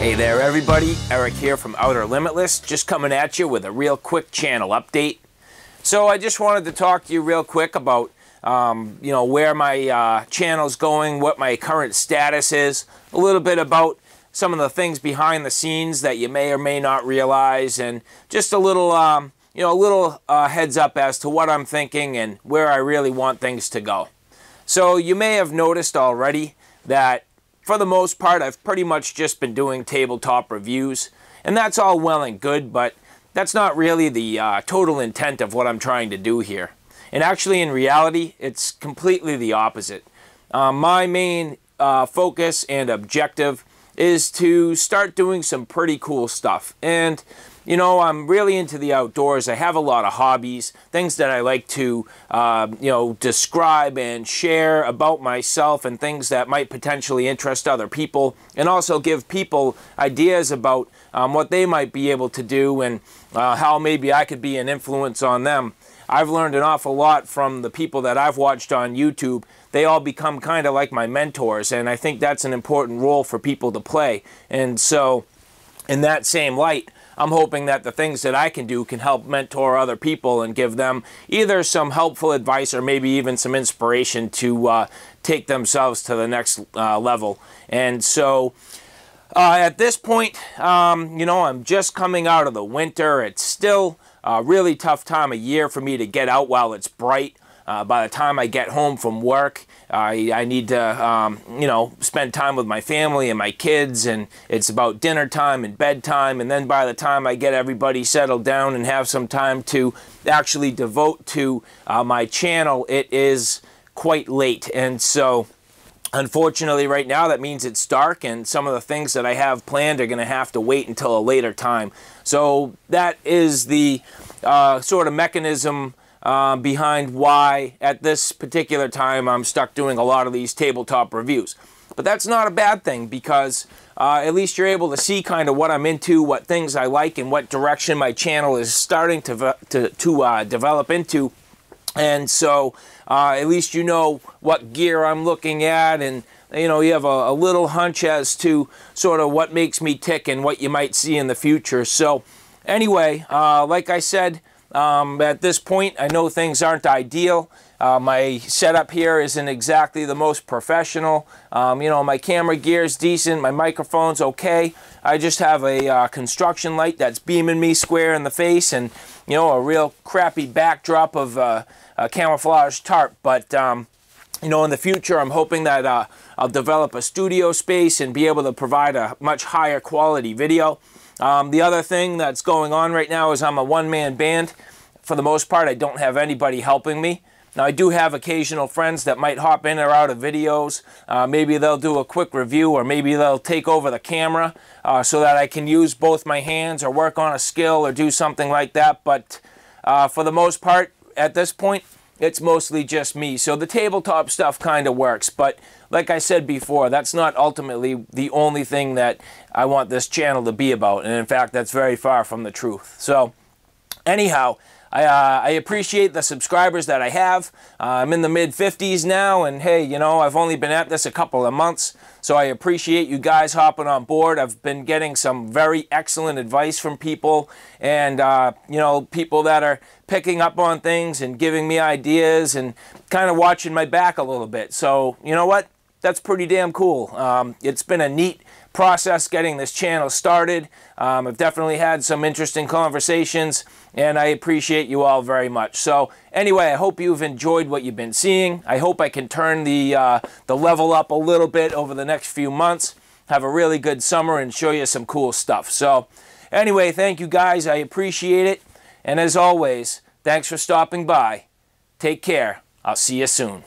Hey there everybody, Eric here from Outer Limitless, just coming at you with a real quick channel update. So I just wanted to talk to you real quick about where my channel's going, what my current status is, a little bit about some of the things behind the scenes that you may or may not realize, and just a little heads up as to what I'm thinking and where I really want things to go. So you may have noticed already that for the most part, I've pretty much just been doing tabletop reviews, and that's all well and good, but that's not really the total intent of what I'm trying to do here. And actually, in reality, it's completely the opposite. My main focus and objective is to start doing some pretty cool stuff. And I'm really into the outdoors. I have a lot of hobbies, things that I like to, describe and share about myself, and things that might potentially interest other people, and also give people ideas about what they might be able to do, and how maybe I could be an influence on them. I've learned an awful lot from the people that I've watched on YouTube. They all become kind of like my mentors, and I think that's an important role for people to play. And so, in that same light, I'm hoping that the things that I can do can help mentor other people and give them either some helpful advice or maybe even some inspiration to take themselves to the next level. And so at this point, I'm just coming out of the winter. It's still a really tough time of year for me to get out while it's bright. By the time I get home from work, I need to, spend time with my family and my kids, and it's about dinner time and bedtime, and then by the time I get everybody settled down and have some time to actually devote to my channel, it is quite late. And so, unfortunately, right now, that means it's dark, and some of the things that I have planned are going to have to wait until a later time. So that is the sort of mechanism behind why at this particular time I'm stuck doing a lot of these tabletop reviews. But that's not a bad thing, because at least you're able to see kind of what I'm into, what things I like, and what direction my channel is starting to develop into. And so at least you know what gear I'm looking at, and you have a little hunch as to sort of what makes me tick and what you might see in the future. So anyway, like I said, at this point, I know things aren't ideal. My setup here isn't exactly the most professional. My camera gear's decent, my microphone's okay. I just have a construction light that's beaming me square in the face, and a real crappy backdrop of a camouflage tarp. But in the future, I'm hoping that I'll develop a studio space and be able to provide a much higher quality video. The other thing that's going on right now is I'm a one-man band. For the most part, I don't have anybody helping me. Now, I do have occasional friends that might hop in or out of videos. Maybe they'll do a quick review, or maybe they'll take over the camera so that I can use both my hands or work on a skill or do something like that. But for the most part, at this point, it's mostly just me. So the tabletop stuff kind of works. But like I said before, that's not ultimately the only thing that I want this channel to be about. And in fact, that's very far from the truth. So anyhow, I appreciate the subscribers that I have. I'm in the mid-50s now, and hey, I've only been at this a couple of months, so I appreciate you guys hopping on board. I've been getting some very excellent advice from people, and people that are picking up on things and giving me ideas and kind of watching my back a little bit. So, you know what? That's pretty damn cool. It's been a neat process getting this channel started. I've definitely had some interesting conversations, and I appreciate you all very much. So anyway, I hope you've enjoyed what you've been seeing. I hope I can turn the level up a little bit over the next few months, have a really good summer, and show you some cool stuff. So anyway, thank you guys. I appreciate it. And as always, thanks for stopping by. Take care. I'll see you soon.